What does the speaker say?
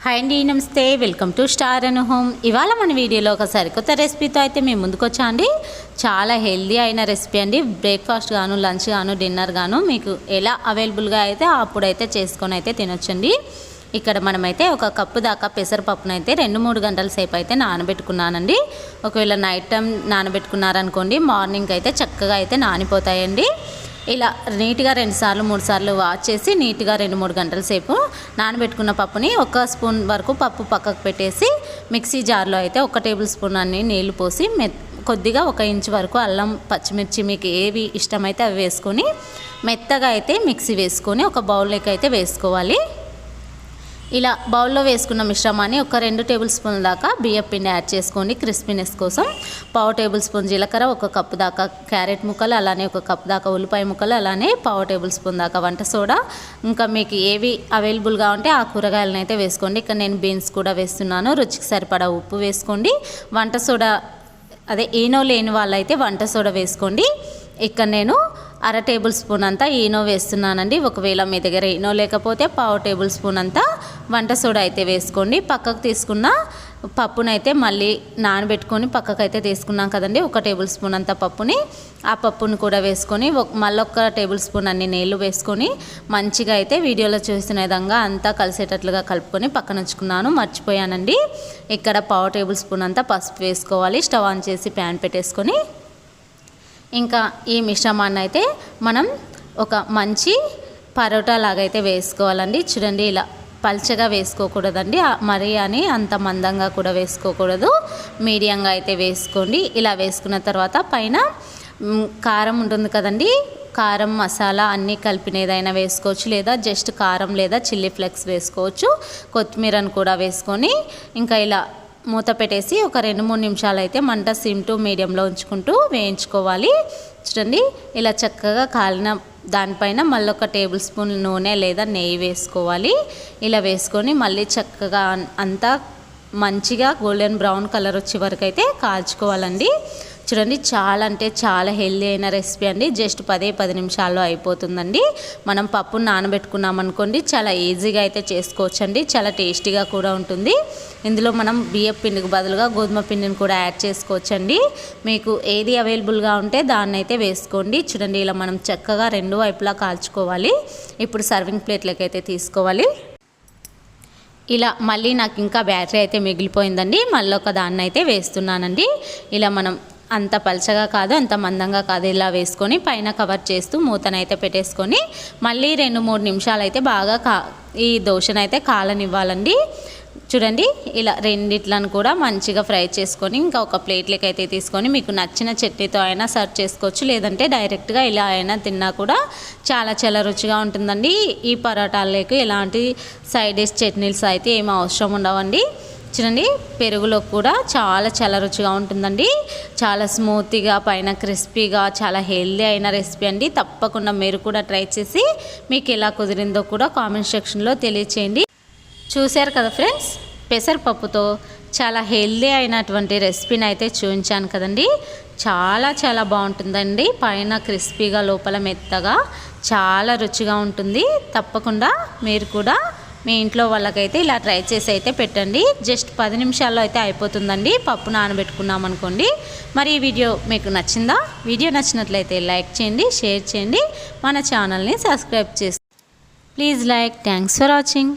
Hi అండి, నమస్తే. Welcome to star and home. ఇవాళ మన వీడియోలో ఒక సరికొత్త రెసిపీతో అయితే మేము ముందుకు వచ్చా అండి. చాలా హెల్దీ అయిన రెసిపీ అండి. బ్రేక్ఫాస్ట్ గాను, లంచ్ గాను, డిన్నర్ గాను మీకు ఎలా అవైలబుల్గా అయితే అప్పుడైతే చేసుకొని అయితే తినొచ్చండి. ఇక్కడ మనమైతే ఒక కప్పు దాకా పెసరపప్పునైతే 2-3 గంటల సేపు అయితే నానబెట్టుకున్నానండి. ఒకవేళ నైట్ టైం నానబెట్టుకున్నారనుకోండి, మార్నింగ్ అయితే చక్కగా అయితే నానిపోతాయండి. ఇలా నీట్గా 2-3 సార్లు వాష్ చేసి నీట్గా 2-3 గంటల సేపు నానబెట్టుకున్న పప్పుని 1 స్పూన్ వరకు పప్పు పక్కకు పెట్టేసి మిక్సీ జార్లో అయితే 1 టేబుల్ స్పూన్ అన్ని నీళ్లు పోసి కొద్దిగా 1 ఇంచు వరకు అల్లం, పచ్చిమిర్చి మీకు ఏవి ఇష్టమైతే అవి వేసుకొని మెత్తగా అయితే మిక్సీ వేసుకొని ఒక బౌల్లోకి అయితే వేసుకోవాలి. ఇలా బౌల్లో వేసుకున్న మిశ్రమాన్ని ఒక 2 టేబుల్ స్పూన్ల దాకా బియ్యం పిండి యాడ్ చేసుకోండి. క్రిస్పీనెస్ కోసం 1/2 టేబుల్ స్పూన్ జీలకర్ర, 1 కప్పు దాకా క్యారెట్ ముక్కలు, అలానే 1 కప్పు దాకా ఉల్లిపాయ ముక్కలు, అలానే 1/2 టేబుల్ స్పూన్ దాకా వంట సోడా, ఇంకా మీకు ఏవి అవైలబుల్గా ఉంటే ఆ కూరగాయలను అయితే వేసుకోండి. ఇక్కడ నేను బీన్స్ కూడా వేస్తున్నాను. రుచికి సరిపడా ఉప్పు వేసుకోండి. వంట సోడా ఈనో లేని వాళ్ళైతే వంట సోడా వేసుకోండి. ఇక్కడ నేను 1/2 టేబుల్ స్పూన్ అంతా ఈనో వేస్తున్నానండి. ఒకవేళ మీ దగ్గర ఈనో లేకపోతే 1/2 టేబుల్ స్పూన్ అంతా వంట సోడా అయితే వేసుకోండి. పక్కకు తీసుకున్న పప్పునైతే మళ్ళీ నానబెట్టుకొని పక్కకు అయితే తీసుకున్నాం కదండి. 1 టేబుల్ స్పూన్ అంత పప్పుని ఆ పప్పును కూడా వేసుకొని మళ్ళీ 1 టేబుల్ స్పూన్ అన్ని నీళ్లు వేసుకొని మంచిగా అయితే వీడియోలో చూసిన విధంగా అంతా కలిసేటట్లుగా కలుపుకొని పక్కన ఉంచుకున్నాను. మర్చిపోయానండి. ఇక్కడ 1/2 టేబుల్ స్పూన్ అంతా పసుపు వేసుకోవాలి. స్టవ్ ఆన్ చేసి ప్యాన్ పెట్టేసుకొని ఇంకా ఈ మిశ్రమాన్ని అయితే మనం ఒక మంచి పరోటా లాగా అయితే వేసుకోవాలండి. చూడండి, ఇలా పల్చగా వేసుకోకూడదండి, మరీ అని అంత మందంగా కూడా వేసుకోకూడదు. మీడియంగా అయితే వేసుకోండి. ఇలా వేసుకున్న తర్వాత పైన కారం ఉంటుంది కదండి, కారం మసాలా అన్నీ కలిపినదైనా వేసుకోవచ్చు, లేదా జస్ట్ కారం లేదా చిల్లీ ఫ్లేక్స్ వేసుకోవచ్చు. కొత్తిమీరను కూడా వేసుకొని ఇంకా ఇలా మూత పెట్టేసి ఒక 2-3 నిమిషాలు అయితే మంట సిమ్ టు మీడియంలో ఉంచుకుంటూ వేయించుకోవాలి. చూడండి, ఇలా చక్కగా కాలిన దానిపైన మళ్ళీ 1 టేబుల్ స్పూన్ నూనె లేదా నెయ్యి వేసుకోవాలి. ఇలా వేసుకొని మళ్ళీ చక్కగా అంతా మంచిగా గోల్డెన్ బ్రౌన్ కలర్ వచ్చే వరకు అయితే కాల్చుకోవాలండి. చూడండి, చాలా అంటే చాలా హెల్దీ అయిన రెసిపీ అండి. జస్ట్ 10 నిమిషాల్లో అయిపోతుందండి. మనం పప్పును నానబెట్టుకున్నాం అనుకోండి, చాలా ఈజీగా అయితే చేసుకోవచ్చండి. చాలా టేస్టీగా కూడా ఉంటుంది. ఇందులో మనం బియ్యం పిండికి బదులుగా గోధుమ పిండిని కూడా యాడ్ చేసుకోవచ్చండి. మీకు ఏది అవైలబుల్గా ఉంటే దాన్ని అయితే వేసుకోండి. చూడండి, ఇలా మనం చక్కగా 2 వైపులా కాల్చుకోవాలి. ఇప్పుడు సర్వింగ్ ప్లేట్లోకి అయితే తీసుకోవాలి. ఇలా మళ్ళీ నాకు ఇంకా బ్యాటరీ అయితే మిగిలిపోయిందండి. మళ్ళీ ఒక దాన్ని అయితే వేస్తున్నానండి. ఇలా మనం అంత పలచగా కాదు, అంత మందంగా కాదు, ఇలా వేసుకొని పైన కవర్ చేస్తూ మూతనైతే పెట్టేసుకొని మళ్ళీ 2-3 నిమిషాలు అయితే బాగా ఈ దోశనైతే కాలనివ్వాలండి. చూడండి, ఇలా రెండిట్లను కూడా మంచిగా ఫ్రై చేసుకొని ఇంకా ఒక ప్లేట్లోకి అయితే తీసుకొని మీకు నచ్చిన చట్నీతో అయినా సర్వ్ చేసుకోవచ్చు, లేదంటే డైరెక్ట్గా ఇలా అయినా తిన్నా కూడా చాలా చాలా రుచిగా ఉంటుందండి. ఈ పరోటాలకు ఎలాంటి సైడ్ డిష్ చట్నీస్ అయితే ఏమీ అవసరం ఉండవండి. చూడండి, పెరుగులో కూడా చాలా చాలా రుచిగా ఉంటుందండి. చాలా స్మూత్గా పైన క్రిస్పీగా చాలా హెల్దీ అయిన రెసిపీ అండి. తప్పకుండా మీరు కూడా ట్రై చేసి మీకు ఎలా కుదిరిందో కూడా కామెంట్ సెక్షన్లో తెలియచేయండి. చూశారు కదా ఫ్రెండ్స్, పెసరపప్పుతో చాలా హెల్దీ అయినటువంటి రెసిపీని అయితే చూపించాను కదండి. చాలా చాలా బాగుంటుందండి. పైన క్రిస్పీగా లోపల మెత్తగా చాలా రుచిగా ఉంటుంది. తప్పకుండా మీరు కూడా మీ ఇంట్లో వాళ్ళకైతే ఇలా ట్రై చేసి అయితే పెట్టండి. జస్ట్ 10 నిమిషాల్లో అయితే అయిపోతుందండి. పప్పు నానబెట్టుకున్నాం అనుకోండి. మరి ఈ వీడియో మీకు నచ్చిందా? వీడియో నచ్చినట్లయితే లైక్ చేయండి, షేర్ చేయండి, మన ఛానల్ని సబ్స్క్రైబ్ చేసి please like. Thanks for watching.